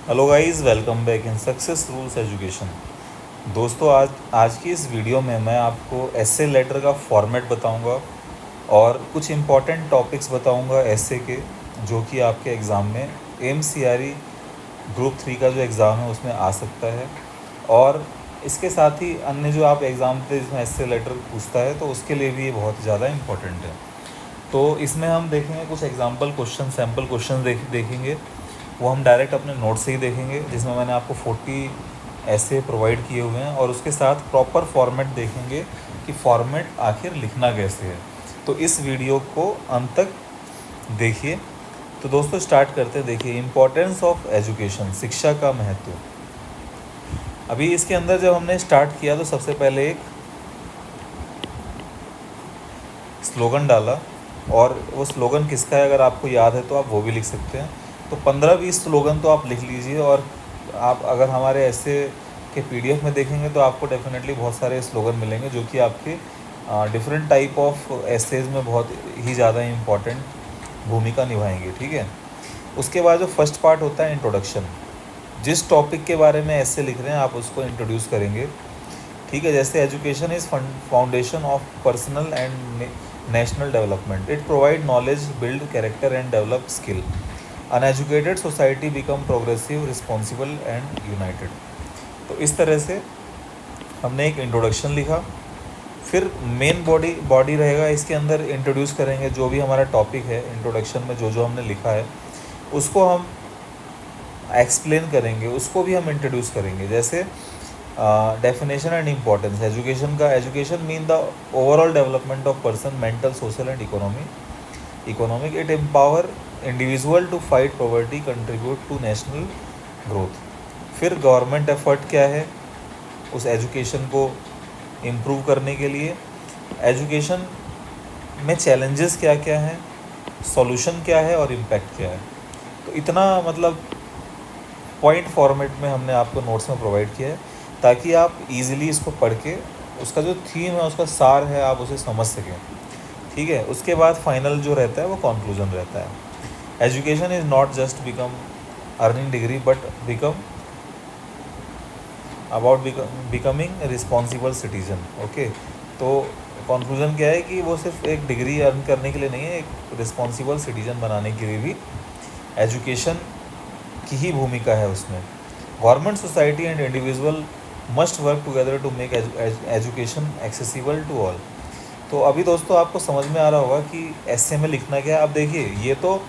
Hello guys, welcome back in success rules education. दोस्तों, आज की इस वीडियो में मैं आपको एसे लेटर का फॉर्मेट बताऊंगा और कुछ इम्पॉर्टेंट टॉपिक्स बताऊंगा एसे के, जो कि आपके एग्ज़ाम में एमसीआरई ग्रुप 3 का जो एग्ज़ाम है उसमें आ सकता है। और इसके साथ ही अन्य जो आप एग्ज़ाम थे जिसमें एसे लेटर पूछता है तो उसके लिए भी ये बहुत ज़्यादा इम्पॉर्टेंट है। तो इसमें हम देखेंगे कुछ एग्जाम्पल क्वेश्चन, सैम्पल क्वेश्चन देखेंगे। वो हम डायरेक्ट अपने नोट से ही देखेंगे, जिसमें मैंने आपको 40 ऐसे प्रोवाइड किए हुए हैं, और उसके साथ प्रॉपर फॉर्मेट देखेंगे कि फॉर्मेट आखिर लिखना कैसे है। तो इस वीडियो को अंत तक देखिए। तो दोस्तों स्टार्ट करते हैं। देखिए, इम्पोर्टेंस ऑफ एजुकेशन, शिक्षा का महत्व। अभी इसके अंदर जब हमने स्टार्ट किया तो सबसे पहले एक स्लोगन डाला, और वो स्लोगन किसका है अगर आपको याद है तो आप वो भी लिख सकते हैं। तो 15-20 स्लोगन तो आप लिख लीजिए। और आप अगर हमारे ऐसे के पीडीएफ में देखेंगे तो आपको डेफिनेटली बहुत सारे स्लोगन मिलेंगे जो कि आपके डिफरेंट टाइप ऑफ एसेज में बहुत ही ज़्यादा इम्पॉर्टेंट भूमिका निभाएंगे। ठीक है। उसके बाद जो फर्स्ट पार्ट होता है इंट्रोडक्शन, जिस टॉपिक के बारे में ऐसे लिख रहे हैं आप उसको इंट्रोड्यूस करेंगे। ठीक है। जैसे education is foundation of personal and national development, it provide knowledge, build character and develop skill. Uneducated society become progressive, responsible and United. तो इस तरह से हमने एक इंट्रोडक्शन लिखा। फिर मेन बॉडी रहेगा, इसके अंदर इंट्रोड्यूस करेंगे जो भी हमारा टॉपिक है। इंट्रोडक्शन में जो जो हमने लिखा है उसको हम एक्सप्लेन करेंगे, उसको भी हम इंट्रोड्यूस करेंगे। जैसे डेफिनेशन एंड इम्पोर्टेंस एजुकेशन का, education mean the overall development of person, mental, social and economic. It empower individual to fight poverty, contribute to national growth. फिर गवर्नमेंट एफर्ट क्या है उस एजुकेशन को इम्प्रूव करने के लिए, एजुकेशन में चैलेंजेस क्या क्या हैं, सॉल्यूशन क्या है और इम्पैक्ट क्या है। तो इतना मतलब पॉइंट फॉर्मेट में हमने आपको नोट्स में प्रोवाइड किया है ताकि आप इजीली इसको पढ़ के उसका जो थीम है, उसका सार है, आप उसे समझ सकें। ठीक है। उसके बाद फाइनल जो रहता है वो कंक्लूजन रहता है। Education is not just become earning degree but becoming responsible citizen. Okay. तो कंक्लूजन क्या है कि वो सिर्फ एक डिग्री अर्न करने के लिए नहीं है, एक रिस्पॉन्सिबल सिटीजन बनाने के लिए भी एजुकेशन की ही भूमिका है उसमें। Government, society and individual must work together to make education accessible to all. तो अभी दोस्तों आपको समझ में आ रहा होगा कि ऐसे में लिखना क्या है। अब देखिए, ये तो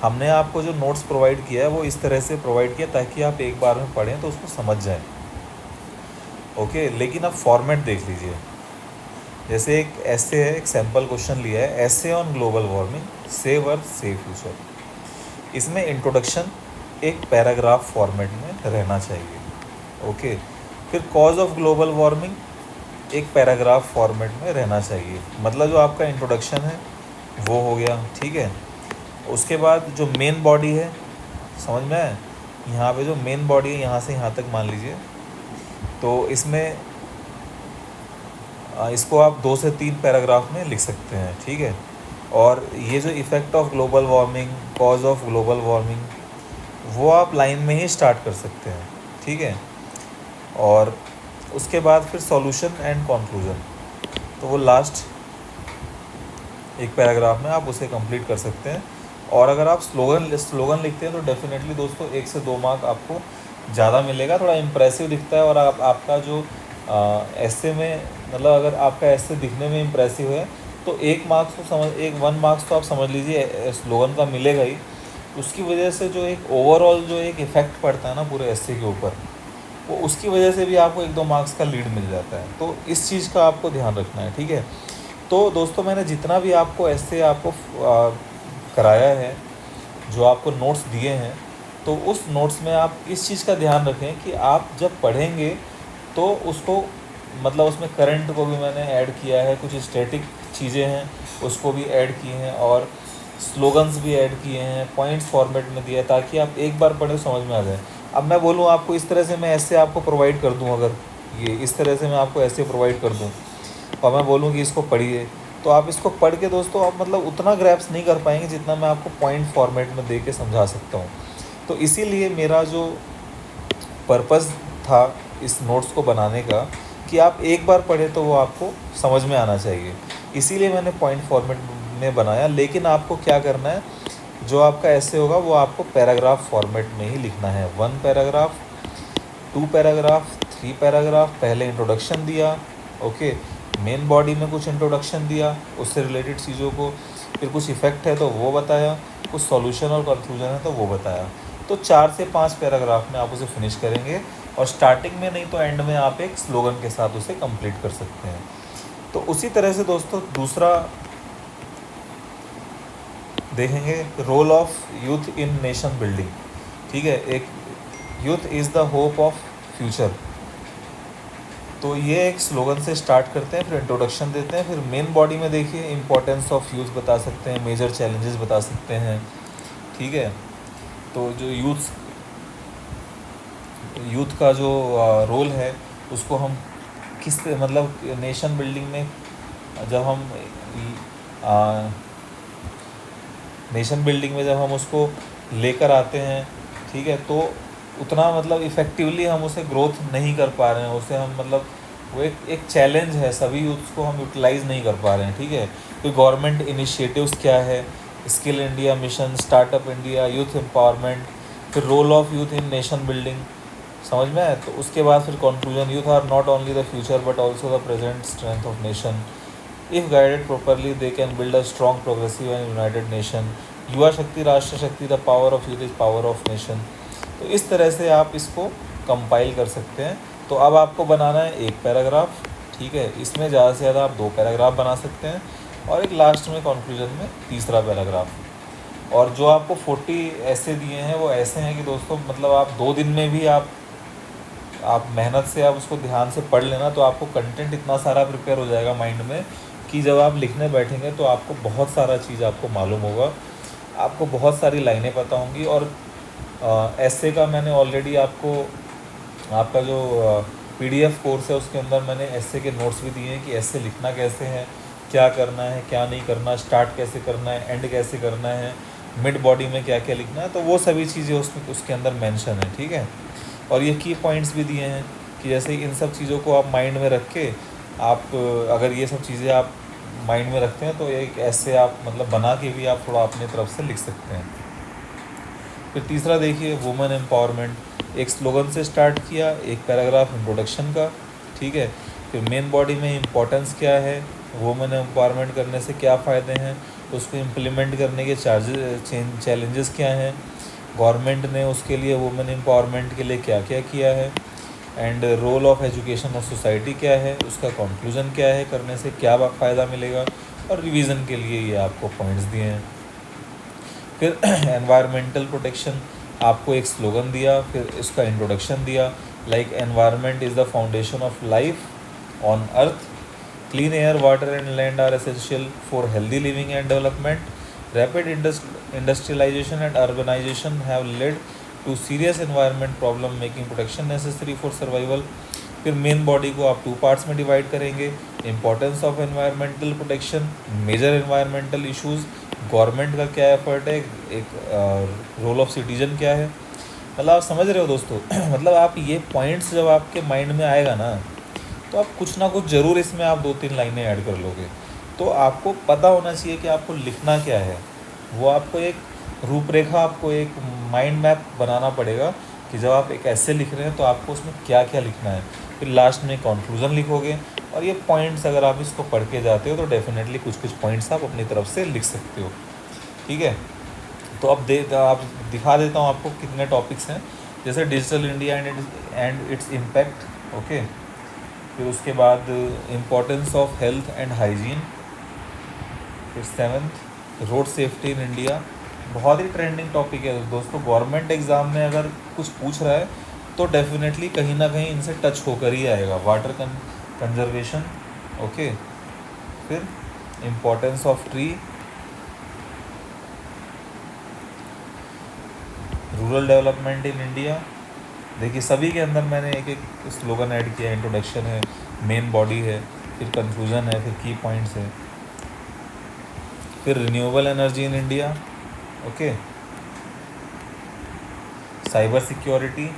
हमने आपको जो नोट्स प्रोवाइड किया है वो इस तरह से प्रोवाइड किया ताकि आप एक बार में पढ़ें तो उसको समझ जाएं। ओके। लेकिन अब फॉर्मेट देख लीजिए। जैसे एक ऐसे है, एक सैम्पल क्वेश्चन लिया है, ऐसे on global warming, save earth save future. इसमें इंट्रोडक्शन एक पैराग्राफ फॉर्मेट में रहना चाहिए। ओके। फिर कॉज ऑफ ग्लोबल वार्मिंग एक पैराग्राफ फॉर्मेट में रहना चाहिए। मतलब जो आपका इंट्रोडक्शन है वो हो गया। ठीक है। उसके बाद जो मेन बॉडी है, समझ में आए, यहाँ पे जो मेन बॉडी है यहाँ से यहाँ तक मान लीजिए, तो इसमें इसको आप 2 से 3 पैराग्राफ में लिख सकते हैं। ठीक है। और ये जो effect of global warming, cause of global warming, वो आप लाइन में ही स्टार्ट कर सकते हैं। ठीक है। और उसके बाद फिर सॉल्यूशन एंड कंक्लूजन, तो वो लास्ट एक पैराग्राफ में आप उसे कंप्लीट कर सकते हैं। और अगर आप स्लोगन लिखते हैं तो डेफिनेटली दोस्तों 1 से 2 मार्क आपको ज़्यादा मिलेगा। थोड़ा इम्प्रेसिव दिखता है। और आपका जो ऐसे में मतलब अगर आपका ऐसे दिखने में इम्प्रेसिव है तो 1 मार्क्स तो समझ 1 मार्क्स तो आप समझ लीजिए स्लोगन का मिलेगा ही। उसकी वजह से जो एक ओवरऑल जो एक इफ़ेक्ट पड़ता है ना पूरे एसे के ऊपर, वो उसकी वजह से भी आपको 1-2 मार्क्स का लीड मिल जाता है। तो इस चीज़ का आपको ध्यान रखना है। ठीक है। तो दोस्तों मैंने जितना भी आपको ऐसे आपको कराया है, जो आपको नोट्स दिए हैं, तो उस नोट्स में आप इस चीज़ का ध्यान रखें कि आप जब पढ़ेंगे तो उसको मतलब उसमें करंट को भी मैंने ऐड किया है, कुछ स्टैटिक चीज़ें हैं उसको भी ऐड किए हैं, और स्लोगन्स भी ऐड किए हैं, पॉइंट्स फॉर्मेट में दिया है ताकि आप एक बार पढ़े समझ में आ जाए। अब मैं बोलूँ आपको इस तरह से, मैं ऐसे आपको प्रोवाइड कर दूँ, अगर ये इस तरह से मैं आपको ऐसे प्रोवाइड कर दूँ और मैं बोलूँ कि इसको पढ़िए, तो आप इसको पढ़ के दोस्तों आप मतलब उतना ग्रैप्स नहीं कर पाएंगे जितना मैं आपको पॉइंट फॉर्मेट में दे के समझा सकता हूँ। तो इसीलिए मेरा जो पर्पस था इस नोट्स को बनाने का कि आप एक बार पढ़े तो वो आपको समझ में आना चाहिए, इसीलिए मैंने पॉइंट फॉर्मेट में बनाया। लेकिन आपको क्या करना है, जो आपका ऐसे होगा वो आपको पैराग्राफ फॉर्मेट में ही लिखना है। 1 पैराग्राफ, 2 पैराग्राफ, 3 पैराग्राफ। पहले इंट्रोडक्शन दिया, ओके, मेन बॉडी में कुछ इंट्रोडक्शन दिया उससे रिलेटेड चीज़ों को, फिर कुछ इफ़ेक्ट है तो वो बताया, कुछ सॉल्यूशन और कंक्लूजन है तो वो बताया। तो 4 से 5 पैराग्राफ में आप उसे फिनिश करेंगे, और स्टार्टिंग में नहीं तो एंड में आप एक स्लोगन के साथ उसे कंप्लीट कर सकते हैं। तो उसी तरह से दोस्तों दूसरा देखेंगे, role of youth in nation building. ठीक है, एक youth is the hope of future. तो ये एक स्लोगन से स्टार्ट करते हैं, फिर इंट्रोडक्शन देते हैं, फिर मेन बॉडी में देखिए इम्पोर्टेंस ऑफ यूथ बता सकते हैं, मेजर चैलेंजेस बता सकते हैं। ठीक है, तो जो यूथ का जो रोल है उसको हम किस मतलब नेशन बिल्डिंग में जब हम नेशन बिल्डिंग में जब हम उसको लेकर आते हैं, ठीक है, तो उतना मतलब इफ़ेक्टिवली हम उसे ग्रोथ नहीं कर पा रहे हैं, उसे हम मतलब वो एक चैलेंज है, सभी यूथ्स को हम यूटिलाइज़ नहीं कर पा रहे हैं। ठीक है, तो गवर्नमेंट इनिशिएटिव्स क्या है, skill India mission, startup India, youth empowerment, फिर role of youth in nation building, समझ में आए। तो उसके बाद फिर conclusion, youth are not only the future but also the present strength of nation. If guided properly they can build a strong progressive and united nation. युवा शक्ति राष्ट्र शक्ति, the power of youth is power of nation. तो इस तरह से आप इसको कंपाइल कर सकते हैं। तो अब आपको बनाना है 1 पैराग्राफ, ठीक है, इसमें ज़्यादा से ज़्यादा आप 2 पैराग्राफ बना सकते हैं, और एक लास्ट में कंक्लूजन में तीसरा पैराग्राफ। और जो आपको 40 ऐसे दिए हैं वो ऐसे हैं कि दोस्तों मतलब आप 2 दिन में भी आप मेहनत से आप उसको ध्यान से पढ़ लेना, तो आपको कंटेंट इतना सारा प्रिपेयर हो जाएगा माइंड में कि जब आप लिखने बैठेंगे तो आपको बहुत सारा चीज़ आपको मालूम होगा, आपको बहुत सारी लाइनें पता होंगी। और ऐसे का मैंने ऑलरेडी आपको आपका जो पीडीएफ कोर्स है उसके अंदर मैंने ऐसे के नोट्स भी दिए हैं कि ऐसे लिखना कैसे है, क्या करना है, क्या नहीं करना, स्टार्ट कैसे करना है, एंड कैसे करना है, मिड बॉडी में क्या क्या लिखना है, तो वो सभी चीज़ें उसके अंदर मेंशन है। ठीक है, और ये की पॉइंट्स भी दिए हैं कि जैसे इन सब चीज़ों को आप माइंड में रख के आप अगर ये सब चीज़ें आप माइंड में रखते हैं तो एक ऐसे आप मतलब बना के भी आप थोड़ा अपनी तरफ से लिख सकते हैं। फिर तीसरा देखिए, वुमेन एम्पावरमेंट, एक स्लोगन से स्टार्ट किया, 1 पैराग्राफ इंट्रोडक्शन का। ठीक है, फिर मेन बॉडी में इम्पोर्टेंस क्या है, वुमेन एम्पावरमेंट करने से क्या फ़ायदे हैं, उसको इम्प्लीमेंट करने के चैलेंजेस क्या हैं, गवर्नमेंट ने उसके लिए वुमेन एम्पावरमेंट के लिए क्या क्या किया है, एंड रोल ऑफ एजुकेशन और सोसाइटी क्या है, उसका कंक्लूजन क्या है, करने से क्या फ़ायदा मिलेगा, और रिवीजन के लिए ये आपको पॉइंट्स दिए हैं। फिर एनवायरमेंटल प्रोटेक्शन, आपको एक स्लोगन दिया, फिर इसका इंट्रोडक्शन दिया, like environment is the foundation of life on earth, clean air, water and land are essential for healthy living and development, rapid industrialisation and urbanisation have led to serious environment problem making protection necessary for survival. फिर main body को आप 2 parts में divide करेंगे, importance of environmental protection, major environmental issues, government का क्या effort है, एक role of citizen क्या है। मतलब आप समझ रहे हो दोस्तों मतलब आप ये पॉइंट्स जब आपके माइंड में आएगा ना तो आप कुछ ना कुछ ज़रूर इसमें आप 2-3 लाइनें ऐड कर लोगे। तो आपको पता होना चाहिए कि आपको लिखना क्या है, वो आपको एक रूपरेखा, आपको एक माइंड मैप बनाना पड़ेगा कि जब आप एक ऐसे लिख रहे हैं तो आपको उसमें क्या क्या लिखना है। फिर लास्ट में कंक्लूजन लिखोगे, और ये पॉइंट्स अगर आप इसको पढ़ के जाते हो तो डेफिनेटली कुछ कुछ पॉइंट्स आप अपनी तरफ से लिख सकते हो। ठीक है, तो अब आप दिखा देता हूँ आपको कितने टॉपिक्स हैं, जैसे digital India and its impact, okay. फिर उसके बाद importance of health and hygiene, फिर 7th road safety in India, बहुत ही ट्रेंडिंग टॉपिक है दोस्तों। गवर्नमेंट एग्ज़ाम में अगर कुछ पूछ रहा है तो डेफिनेटली कहीं ना कहीं इनसे टच होकर ही आएगा। Water conservation, okay. फिर importance of tree, rural development in India. देखिए सभी के अंदर मैंने एक एक स्लोगन ऐड किया, इंट्रोडक्शन है, मेन बॉडी है, फिर कंक्लूजन है, फिर की पॉइंट्स है। फिर renewable energy in India, okay. Cyber security,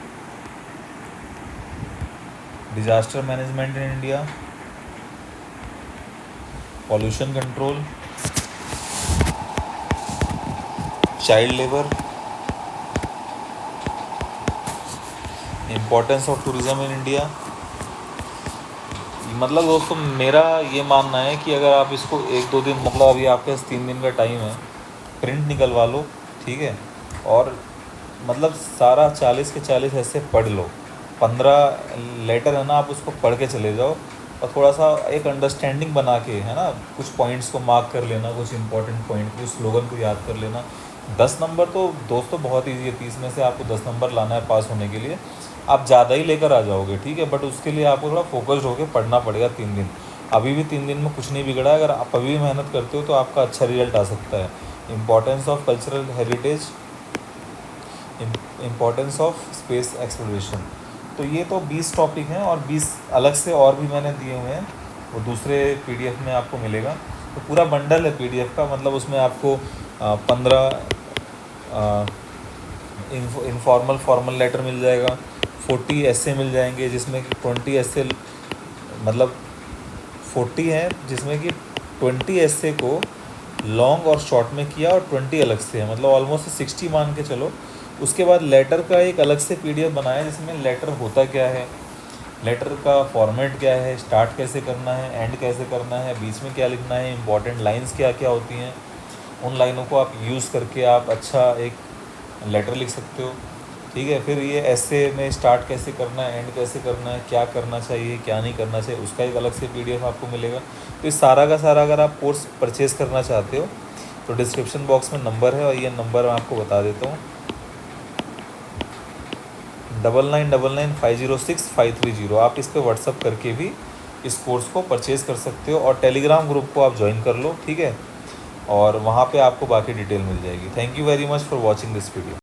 disaster management in India, pollution control, child labour, importance of tourism in India. मतलब दोस्तों मेरा ये मानना है कि अगर आप इसको 1-2 दिन, मतलब अभी आपके पास 3 दिन का टाइम है, प्रिंट निकलवा लो, ठीक है, और मतलब सारा 40 के 40 ऐसे पढ़ लो। 15 लेटर है ना, आप उसको पढ़ के चले जाओ और थोड़ा सा एक अंडरस्टैंडिंग बना के, है ना, कुछ पॉइंट्स को मार्क कर लेना, कुछ इंपॉर्टेंट पॉइंट, कुछ स्लोगन को याद कर लेना। 10 नंबर तो दोस्तों बहुत ईजी है, 30 में से आपको 10 नंबर लाना है पास होने के लिए। आप ज़्यादा ही लेकर आ जाओगे, ठीक है, बट उसके लिए आपको थोड़ा फोकस्ड होकर पढ़ना पड़ेगा 3 दिन। अभी भी 3 दिन में कुछ नहीं बिगड़ा है, अगर आप अभी भी मेहनत करते हो तो आपका अच्छा रिजल्ट आ सकता है। Importance of cultural heritage, importance of space exploration. तो ये तो 20 टॉपिक हैं, और 20 अलग से और भी मैंने दिए हुए हैं, वो दूसरे पीडीएफ में आपको मिलेगा। तो पूरा बंडल है पीडीएफ का, मतलब उसमें आपको 15 इनफॉर्मल फॉर्मल लेटर मिल जाएगा, 40 ऐसे मिल जाएंगे, जिसमें कि 20 ऐसे, मतलब 40 हैं जिसमें कि 20 ऐसे को लॉन्ग और शॉर्ट में किया, और 20 अलग से है, मतलब ऑलमोस्ट 60 मान के चलो। उसके बाद लेटर का एक अलग से पीडीएफ बनाया, जिसमें लेटर होता क्या है, लेटर का फॉर्मेट क्या है, स्टार्ट कैसे करना है, एंड कैसे करना है, बीच में क्या लिखना है, इंपॉर्टेंट लाइंस क्या क्या होती हैं, उन लाइनों को आप यूज़ करके आप अच्छा एक लेटर लिख सकते हो, ठीक है। फिर ये ऐसे में स्टार्ट कैसे करना है, एंड कैसे करना है, क्या करना चाहिए क्या नहीं करना चाहिए, उसका एक अलग से पीडीएफ आपको मिलेगा। तो इस सारा का सारा अगर आप कोर्स परचेज़ करना चाहते हो तो डिस्क्रिप्शन बॉक्स में नंबर है, और ये नंबर मैं आपको बता देता हूँ, 9999506530। आप इस पर व्हाट्सअप करके भी इस कोर्स को परचेज़ कर सकते हो, और टेलीग्राम ग्रुप को आप ज्वाइन कर लो, ठीक है, और वहाँ पे आपको बाकी डिटेल मिल जाएगी। Thank you very much for watching this video.